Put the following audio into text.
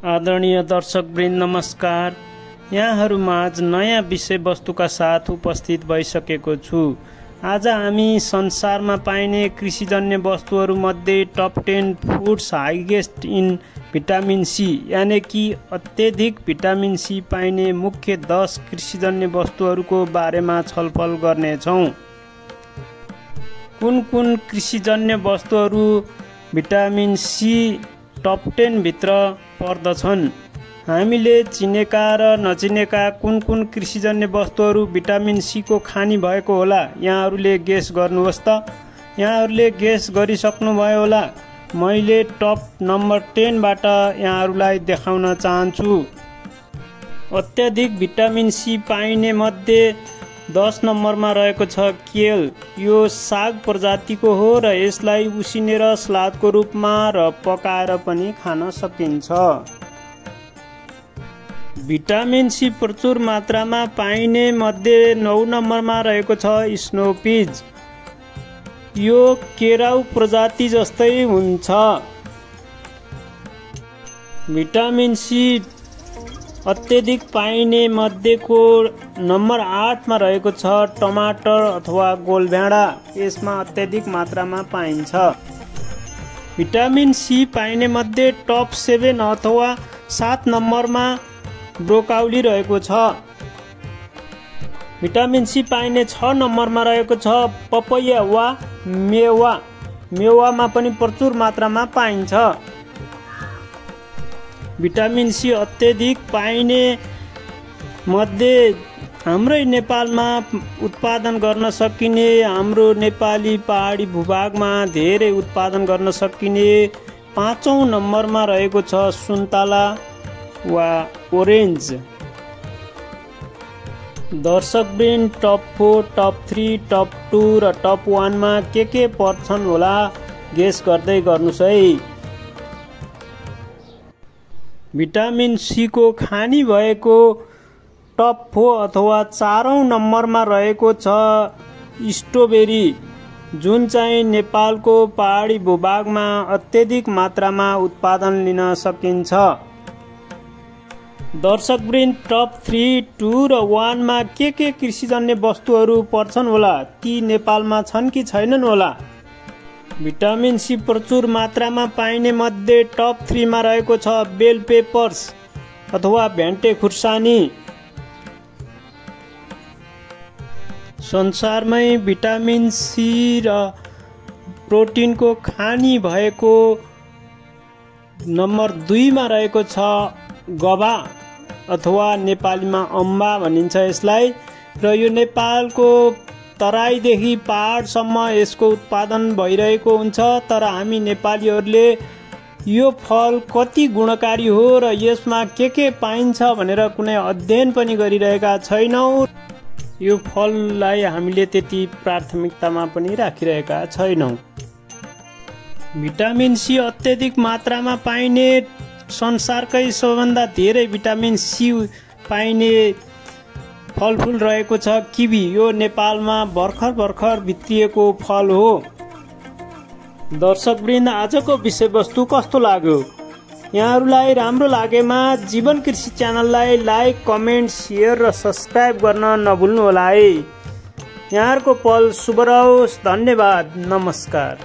आदरणीय दर्शकवृन्द नमस्कार। यहाँहरूमाझ नयाँ विषयवस्तुका साथ उपस्थित भइसकेको छु। आज हामी संसारमा पाइने कृषिजन्य वस्तुहरूमध्ये top 10 foods highest in vitamin C यानी कि अत्यधिक भिटामिन सी पाइने मुख्य 10 कृषिजन्य वस्तुहरूको बारेमा छलफल गर्नेछौँ। कुन कुन कृषिजन्य वस्तुहरू भिटामिन सी टप 10 भित्र पर्दछन्? हामीले चिनेका र नचिनेका कुन कुन कृषिजन्य वस्तुहरू भिटामिन सी को खानी भएको होला? यहाँहरूले गेस गर्नुहोस् त। यहाँहरूले गेस गरिसक्नुभयो होला। मैले टप नम्बर 10 बाट यहाँहरूलाई देखाउन चाहन्छु। अत्यधिक भिटामिन सी पाइने मध्ये 10 नम्बरमा रहेको छ केल। यो साग प्रजातिको हो र यसलाई उसिनेर सलादको रूपमा र पकाएर पनि खान सकिन्छ। भिटामिन सी प्रचुर मात्रामा पाइने मध्ये 9 नम्बरमा रहेको छ स्नोपिज। यो केराउ प्रजाति जस्तै हुन्छ। भिटामिन सी अत्यधिक पाइने मध्येको नम्बर 8 मा रहेको छ टमाटर अथवा गोलभेडा। यसमा अत्यधिक मात्रामा पाइन्छ। भिटामिन सी पाइने मध्ये टप 7 अथवा 7 नम्बरमा ब्रोकाउली रहेको छ। भिटामिन सी पाइने 6 नम्बरमा रहेको छ पपैया वा मेवा। मेवामा पनि प्रचुर मात्रामा पाइन्छ। भिटामिन सी अत्यधिक पाइने मध्ये हाम्रै नेपालमा उत्पादन गर्न सकिने, हाम्रो नेपाली पहाडी भूभागमा धेरै उत्पादन गर्न सकिने 5औं नम्बरमा रहेको छ सुन्तला वा ओरेन्ज। दर्शकवृन्द टप 4, टप 3, टप 2 र टप 1 मा के पर्छन् होला गेस गर्दै गर्नुस् है। भिटामिन सी को खानी भएको टप 4 अथवा 4औं नम्बरमा रहेको छ स्ट्रबेरी, जुन चाहिँ नेपालको पहाडी भूभागमा अत्यधिक मात्रामा उत्पादन लिन सकिन्छ। दर्शकवृन्द टप 3, 2 र 1 मा के कृषिजन्य वस्तुहरू पर्छन् होला? ती नेपालमा छन् कि छैनन् होला? भिटामिन सी प्रचुर मात्रामा पाइने मध्ये टप 3 मा रहेको छ बेल पेपर्स अथवा भेन्टे खुर्सानी। संसारमै भिटामिन सी र प्रोटिनको खानी भएको नम्बर 2 मा रहेको छ गभा अथवा नेपालीमा अम्बा भनिन्छ यसलाई। र यो नेपालको तराईदेखि पहाडसम्म यसको उत्पादन भइरहेको हुन्छ। तर हामी नेपालीहरूले यो फल कति गुणकारी हो र यसमा के पाइन्छ भनेर कुनै अध्ययन पनि गरिरहेका छैनौँ। यो फललाई हामीले त्यति प्राथमिकतामा पनि राखिरहेका छैनौँ। भिटामिन सी अत्यधिक मात्रामा पाइने संसारकै सबभन्दा धेरै भिटामिन सी पाइने फलफुल रहेको छ किवी। यो नेपालमा भर्खर भित्रिएको फल हो। दर्शकवृन्द आजको विषयवस्तु कस्तो लाग्यो? यहाँहरूलाई राम्रो लागेमा जीवन कृषि च्यानललाई लाइक, कमेन्ट, सेयर र सब्स्क्राइब गर्न नभुल्नु होला है। यहाँहरूको पल शुभ रहोस्। धन्यवाद। नमस्कार।